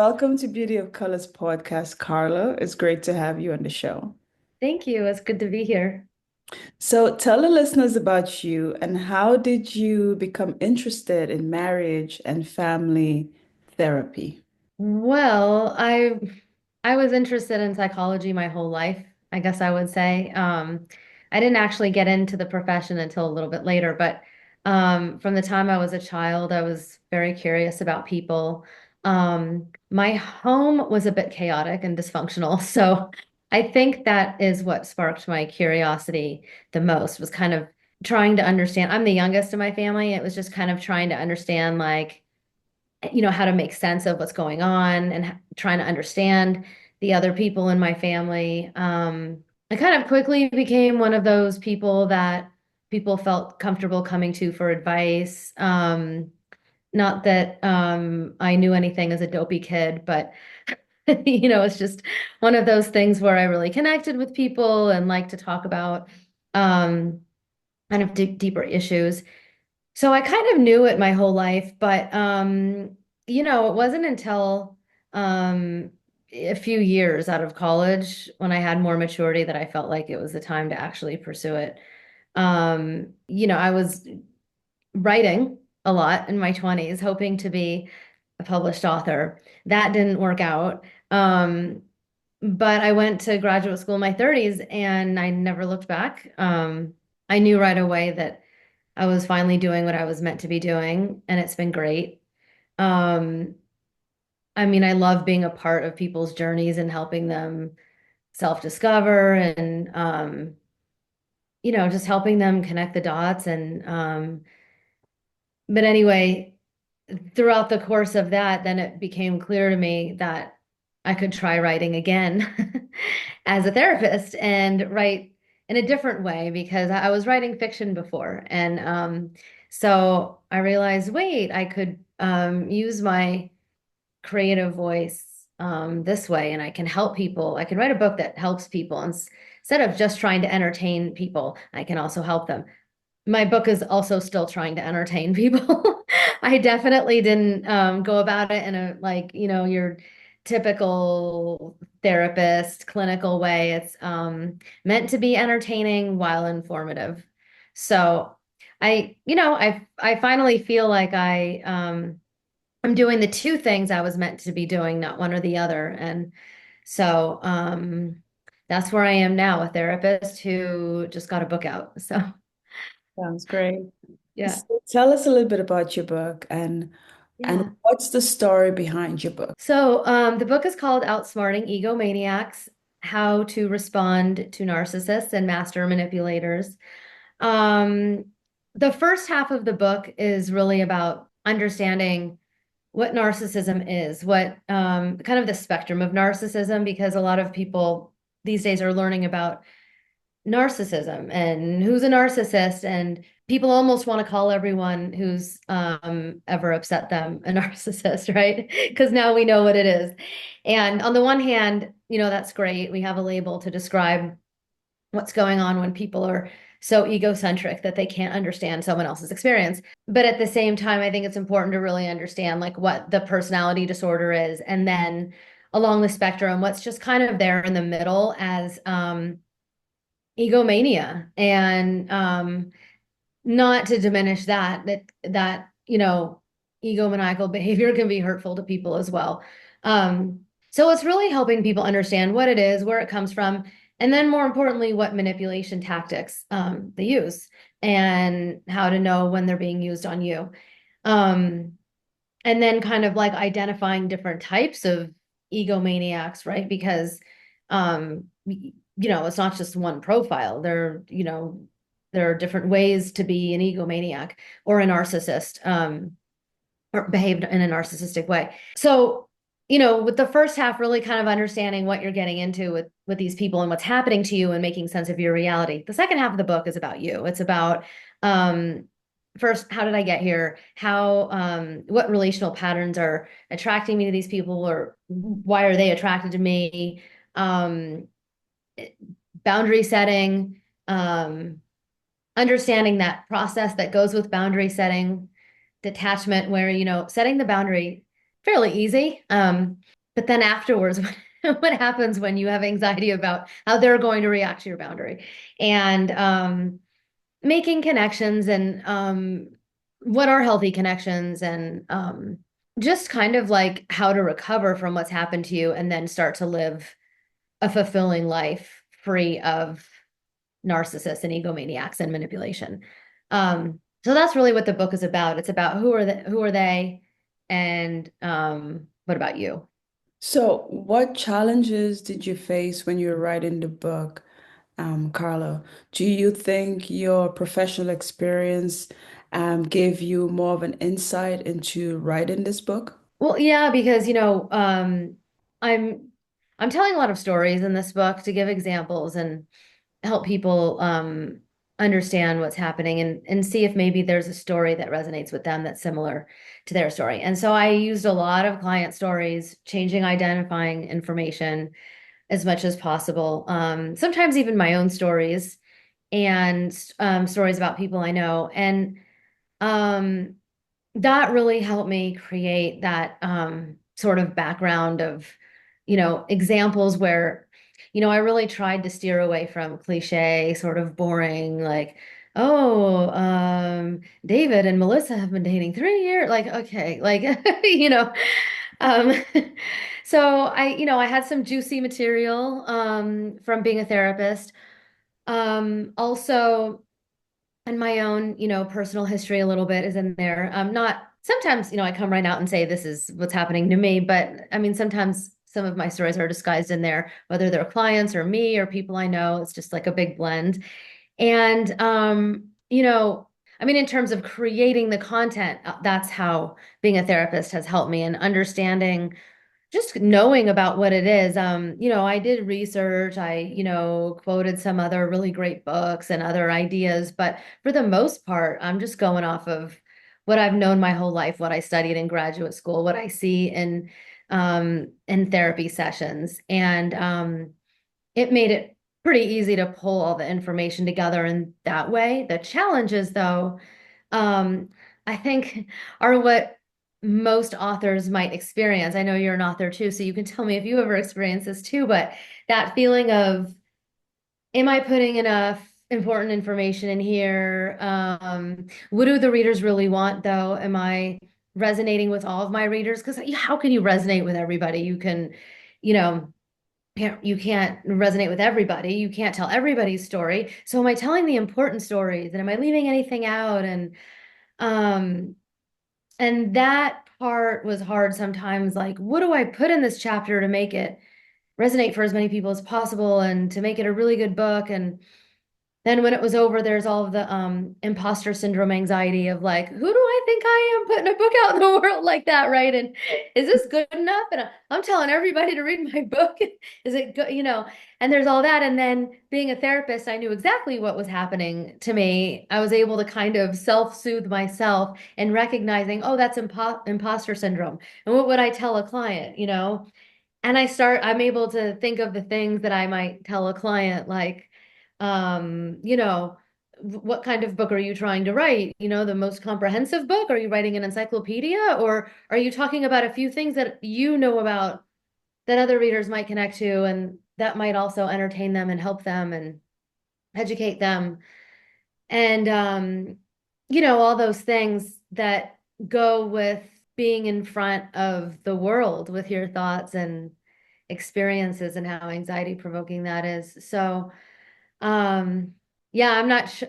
welcome to Beauty of Colors podcast, Carla. It's great to have you on the show. Thank you. It's good to be here. So, tell the listeners about you and how did you become interested in marriage and family therapy? Well, I was interested in psychology my whole life, I guess I would say. I didn't actually get into the profession until a little bit later, but from the time I was a child, I was very curious about people. My home was a bit chaotic and dysfunctional, so I think that is what sparked my curiosity the most, was kind of trying to understand. I'm the youngest in my family. It was just kind of trying to understand, like, how to make sense of what's going on and trying to understand the other people in my family. I kind of quickly became one of those people that people felt comfortable coming to for advice. Not that I knew anything as a dopey kid, but it's just one of those things where I really connected with people and like to talk about um, kind of deeper issues. So I kind of knew it my whole life, but it wasn't until um a few years out of college when I had more maturity that I felt like it was the time to actually pursue it. I was writing a lot in my 20s, hoping to be a published author. That didn't work out. But I went to graduate school in my 30s and I never looked back. I knew right away that I was finally doing what I was meant to be doing, and it's been great. Um, I mean, I love being a part of people's journeys and helping them self-discover and just helping them connect the dots and but anyway, throughout the course of that, then it became clear to me that I could try writing again as a therapist and write in a different way because I was writing fiction before. And so I realized, wait, I could use my creative voice this way and I can help people. I can write a book that helps people. And instead of just trying to entertain people, I can also help them. My book is also still trying to entertain people. I definitely didn't go about it in a, like, your typical therapist clinical way. It's meant to be entertaining while informative. So I finally feel like I'm doing the two things I was meant to be doing, not one or the other. And so that's where I am now, a therapist who just got a book out. So Sounds great. yeah. So tell us a little bit about your book and Yeah. what's the story behind your book? So the book is called Outsmarting Egomaniacs: How to Respond to Narcissists and Master Manipulators. Um, the first half of the book is really about understanding what narcissism is, what kind of the spectrum of narcissism, because a lot of people these days are learning about narcissism and who's a narcissist, and people almost want to call everyone who's ever upset them a narcissist, right? Because now we know what it is. And on the one hand, that's great, we have a label to describe what's going on when people are so egocentric that they can't understand someone else's experience. But at the same time, I think it's important to really understand, like, what the personality disorder is, and then along the spectrum, what's just kind of there in the middle as egomania. And not to diminish that egomaniacal behavior can be hurtful to people as well. So it's really helping people understand what it is, where it comes from, and then more importantly, what manipulation tactics they use, and how to know when they're being used on you. Um, and then kind of like identifying different types of egomaniacs, right? Because it's not just one profile. There are different ways to be an egomaniac or a narcissist, or behave in a narcissistic way. So, with the first half really kind of understanding what you're getting into with these people and what's happening to you and making sense of your reality. The second half of the book is about you. It's about first, how did I get here? What relational patterns are attracting me to these people, or why are they attracted to me? Um, Boundary setting, understanding that process that goes with boundary setting, detachment, where, setting the boundary fairly easy. but then afterwards, what happens when you have anxiety about how they're going to react to your boundary? And making connections and what are healthy connections and just kind of like how to recover from what's happened to you and then start to live a fulfilling life free of narcissists and egomaniacs and manipulation. So that's really what the book is about. It's about who are they, and what about you? So, what challenges did you face when you were writing the book, Carla? Do you think your professional experience gave you more of an insight into writing this book? Well, yeah, because I'm I'm telling a lot of stories in this book to give examples and help people understand what's happening and see if maybe there's a story that resonates with them that's similar to their story. And so I used a lot of client stories, changing identifying information as much as possible. Sometimes even my own stories and stories about people I know. And um, that really helped me create that sort of background of, examples where, I really tried to steer away from cliche, sort of boring, like, oh, David and Melissa have been dating 3 years. Like, okay, like, you know, um, so I had some juicy material from being a therapist. Also, and my own, personal history a little bit is in there. Not sometimes, I come right out and say this is what's happening to me, but I mean, sometimes some of my stories are disguised in there, whether they're clients or me or people I know. It's just like a big blend. And I mean, in terms of creating the content, that's how being a therapist has helped me in understanding just knowing about what it is. I did research, I, quoted some other really great books and other ideas, but for the most part, I'm just going off of what I've known my whole life, what I studied in graduate school, what I see in therapy sessions. And it made it pretty easy to pull all the information together in that way. The challenges, though, um, I think are what most authors might experience. I know you're an author too, so you can tell me if you ever experience this too, but that feeling of, am I putting enough important information in here? What do the readers really want, though? Am I resonating with all of my readers? Because how can you resonate with everybody? You can, you know, you can't resonate with everybody. You can't tell everybody's story. So am I telling the important stories and am I leaving anything out? Um and that part was hard sometimes. Like, what do I put in this chapter to make it resonate for as many people as possible and to make it a really good book? And then when it was over, there's all of the imposter syndrome anxiety of like, who do I think I am putting a book out in the world like that, right? And is this good enough? And I'm telling everybody to read my book. Is it good? And there's all that. And then being a therapist, I knew exactly what was happening to me. I was able to kind of self-soothe myself and recognizing, oh, that's imposter syndrome. And what would I tell a client, And I'm able to think of the things that I might tell a client, like, what kind of book are you trying to write? The most comprehensive book? Are you writing an encyclopedia? Or are you talking about a few things that you know about that other readers might connect to and that might also entertain them and help them and educate them? And, all those things that go with being in front of the world with your thoughts and experiences and how anxiety provoking that is. So, um, yeah,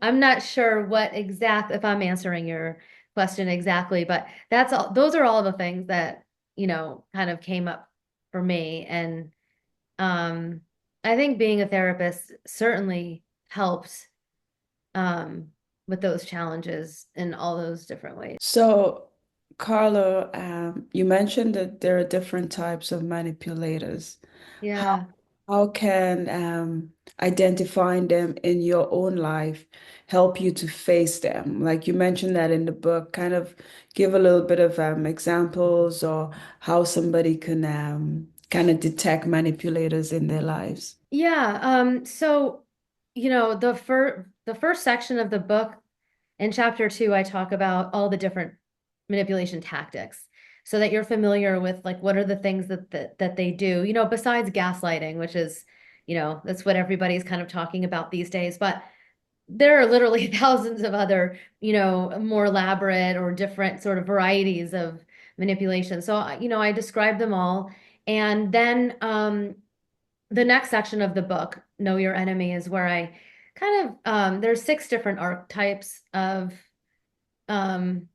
I'm not sure what exact if I'm answering your question exactly, but those are all the things that, kind of came up for me. And um I think being a therapist certainly helps um with those challenges in all those different ways. So, Carla, you mentioned that there are different types of manipulators. How Yeah. how can identifying them in your own life help you to face them? Like you mentioned that in the book, kind of give a little bit of examples or how somebody can kind of detect manipulators in their lives. Yeah, so the first section of the book in chapter 2, I talk about all the different manipulation tactics. so that you're familiar with like what are the things that they do, besides gaslighting, which is, that's what everybody's kind of talking about these days. But there are literally thousands of other, more elaborate or different sort of varieties of manipulation. So, I describe them all. And then the next section of the book, Know Your Enemy, is where I kind of, there's six different archetypes of um,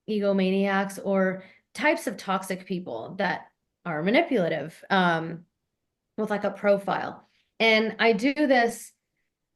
egomaniacs or types of toxic people that are manipulative, with like a profile. And I do this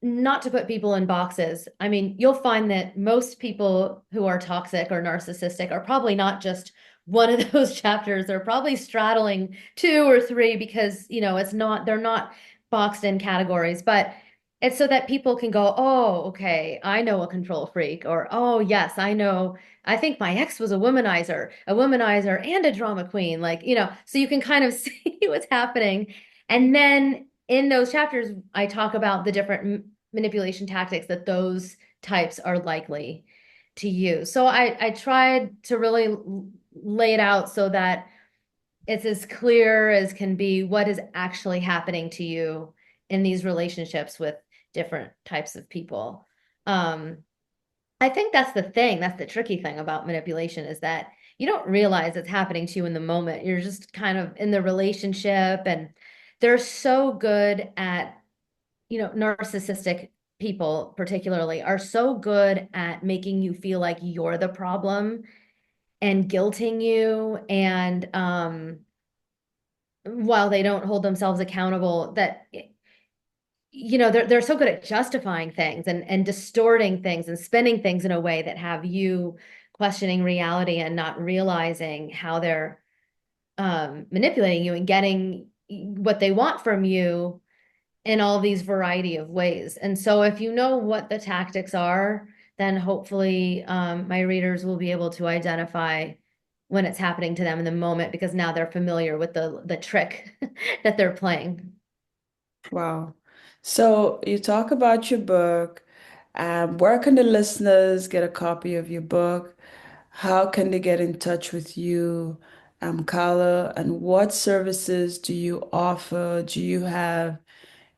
not to put people in boxes. I mean, you'll find that most people who are toxic or narcissistic are probably not just one of those chapters. They're probably straddling two or three because, they're not boxed in categories, but it's so that people can go, oh, okay, I know a control freak, or oh, yes, I know. I think my ex was a womanizer and a drama queen. Like, so you can kind of see what's happening. And then in those chapters, I talk about the different manipulation tactics that those types are likely to use. So I tried to really lay it out so that it's as clear as can be what is actually happening to you in these relationships with different types of people. Um, I think that's the thing. That's the tricky thing about manipulation is that you don't realize it's happening to you in the moment. You're just kind of in the relationship, and they're so good at, narcissistic people particularly are so good at making you feel like you're the problem and guilting you, and while they don't hold themselves accountable, that they're so good at justifying things and distorting things and spinning things in a way that have you questioning reality and not realizing how they're manipulating you and getting what they want from you in all these variety of ways. And so if you know what the tactics are, then hopefully my readers will be able to identify when it's happening to them in the moment because now they're familiar with the trick that they're playing. Wow. So you talk about your book. Where can the listeners get a copy of your book? How can they get in touch with you, Carla? And what services do you offer? Do you have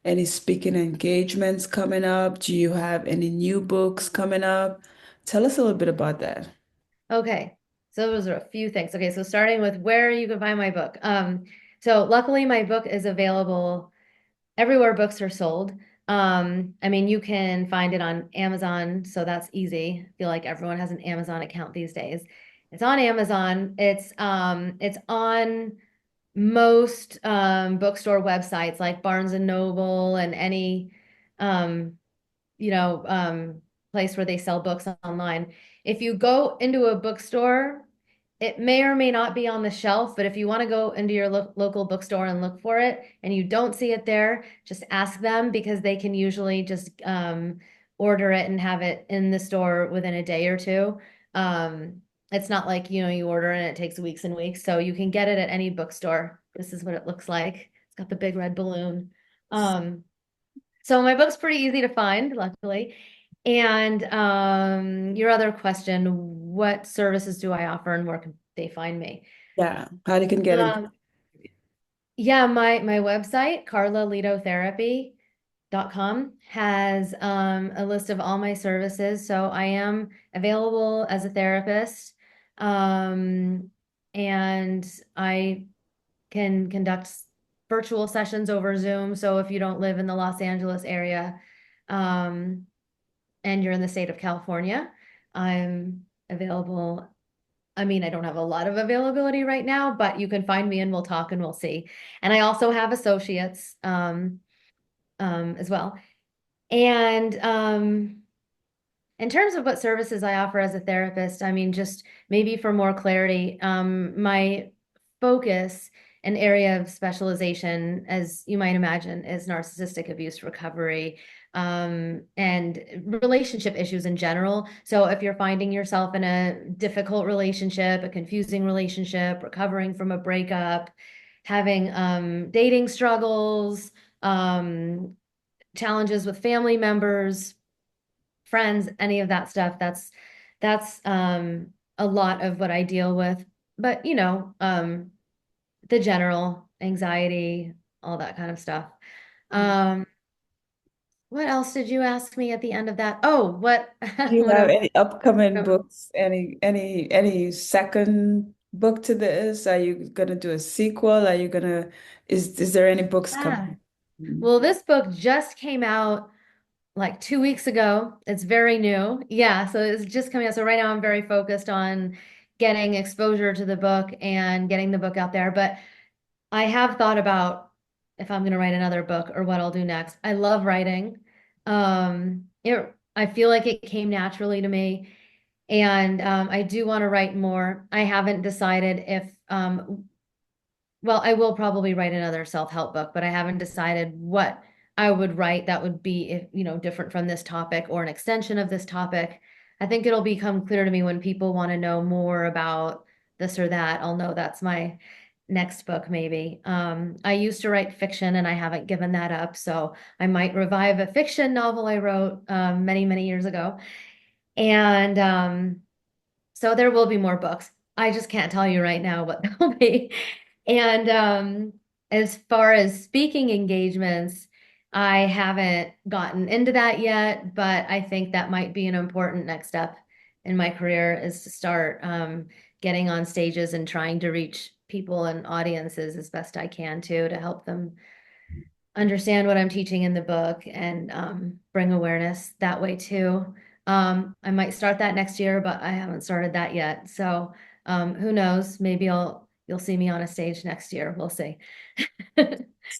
any speaking engagements coming up? Do you have any new books coming up? Tell us a little bit about that. Okay. So those are a few things. Okay, so starting with where you can find my book. So luckily my book is available everywhere books are sold. I mean, you can find it on Amazon, so that's easy. I feel like everyone has an Amazon account these days. It's on Amazon. It's on most bookstore websites like Barnes and Noble and any um you know, place where they sell books online. If you go into a bookstore, it may or may not be on the shelf, but if you want to go into your local bookstore and look for it and you don't see it there, just ask them because they can usually just order it and have it in the store within a day or two. It's not like, you order and it takes weeks and weeks. So you can get it at any bookstore. This is what it looks like. It's got the big red balloon. Um, so my book's pretty easy to find, luckily. And your other question, what services do I offer and where can they find me? Yeah, how they can get in. Um, yeah, my website, carlalitotherapy.com, has a list of all my services. So I am available as a therapist. Um, and I can conduct virtual sessions over Zoom. So if you don't live in the Los Angeles area, um, and you're in the state of California, I'm available. I mean, I don't have a lot of availability right now, but you can find me and we'll talk and we'll see. And I also have associates as well. And in terms of what services I offer as a therapist, I mean, just maybe for more clarity, my focus and area of specialization, as you might imagine, is narcissistic abuse recovery, and relationship issues in general. So if you're finding yourself in a difficult relationship, a confusing relationship, recovering from a breakup, having dating struggles, challenges with family members, friends, any of that stuff, that's a lot of what I deal with. but the general anxiety, all that kind of stuff. Um, what else did you ask me at the end of that? Oh, what Do you what have am any upcoming I? books? Any second book to this? Are you gonna do a sequel? Are you gonna is there any books Ah. coming? Mm. Well, this book just came out like 2 weeks ago. It's very new. Yeah, so it's just coming out. So right now I'm very focused on getting exposure to the book and getting the book out there. But I have thought about if I'm going to write another book or what I'll do next. I love writing. I feel like it came naturally to me, and I do want to write more. I haven't decided if well, I will probably write another self-help book, but I haven't decided what I would write that would be, different from this topic or an extension of this topic. I think it'll become clear to me when people want to know more about this or that. I'll know that's my next book, maybe. I used to write fiction and I haven't given that up, so I might revive a fiction novel I wrote many, many years ago. And so there will be more books. I just can't tell you right now what they'll be. And as far as speaking engagements, I haven't gotten into that yet, but I think that might be an important next step in my career is to start getting on stages and trying to reach people and audiences as best I can too, to help them understand what I'm teaching in the book and bring awareness that way too. I might start that next year, but I haven't started that yet. So who knows? Maybe you'll see me on a stage next year. We'll see.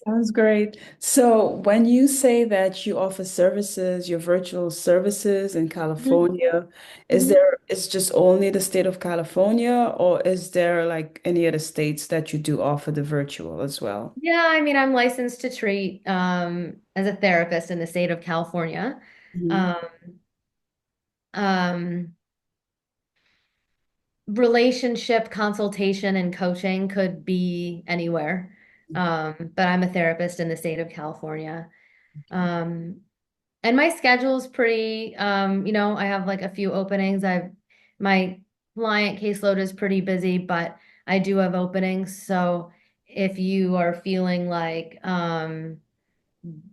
Sounds great. So when you say that you offer services, your virtual services in Mhm. California, Mhm. is just only the state of California, or is there like any other states that you do offer the virtual as well? Yeah, I mean, I'm licensed to treat as a therapist in the state of California. Mhm. Um, um, Relationship consultation and coaching could be anywhere. But I'm a therapist in the state of California. Um, and my schedule's pretty, I have like a few openings. My client caseload is pretty busy, but I do have openings. So if you are feeling like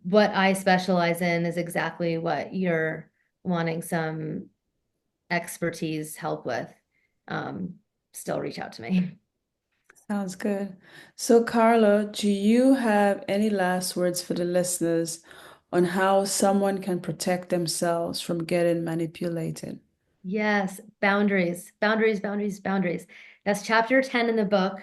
what I specialize in is exactly what you're wanting some expertise help with, um, still reach out to me. Sounds good. So, Carla, do you have any last words for the listeners on how someone can protect themselves from getting manipulated? Yes, boundaries, boundaries, boundaries, boundaries. That's chapter 10 in the book.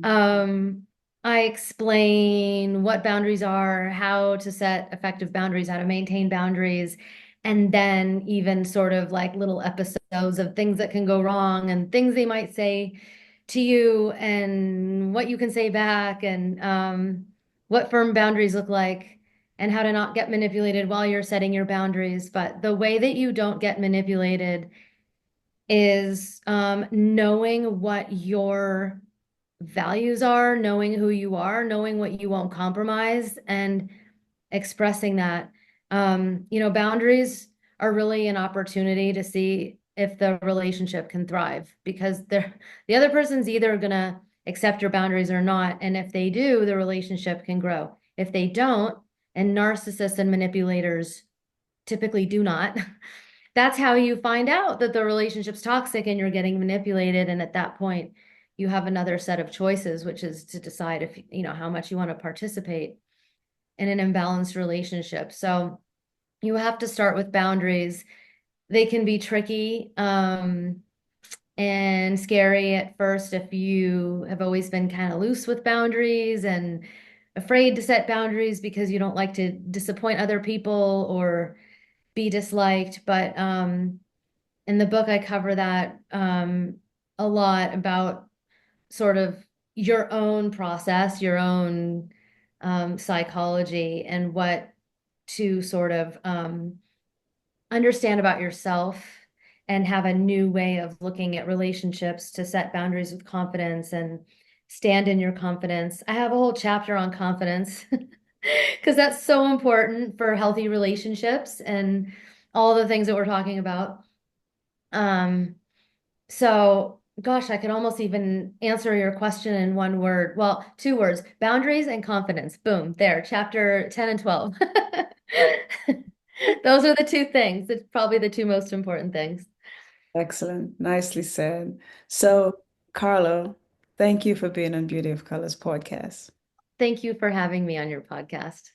Um, I explain what boundaries are, how to set effective boundaries, how to maintain boundaries, and then even sort of like little episodes of things that can go wrong and things they might say to you and what you can say back and what firm boundaries look like and how to not get manipulated while you're setting your boundaries. But the way that you don't get manipulated is knowing what your values are, knowing who you are, knowing what you won't compromise, and expressing that. Boundaries are really an opportunity to see if the relationship can thrive because the other person's either gonna accept your boundaries or not. And if they do, the relationship can grow. If they don't, and narcissists and manipulators typically do not, that's how you find out that the relationship's toxic and you're getting manipulated. And at that point, you have another set of choices, which is to decide if, how much you want to participate in an imbalanced relationship. So you have to start with boundaries. They can be tricky, and scary at first if you have always been kind of loose with boundaries and afraid to set boundaries because you don't like to disappoint other people or be disliked. But in the book, I cover that a lot about sort of your own process, your own psychology, and what to sort of understand about yourself and have a new way of looking at relationships to set boundaries with confidence and stand in your confidence. I have a whole chapter on confidence because that's so important for healthy relationships and all the things that we're talking about. Um, so Gosh, I could almost even answer your question in one word. Well, two words, boundaries and confidence. Boom, there, chapter 10 and 12. Those are the two things. It's probably the two most important things. Excellent. Nicely said. So, Carlo, thank you for being on Beauty of Colors podcast. Thank you for having me on your podcast.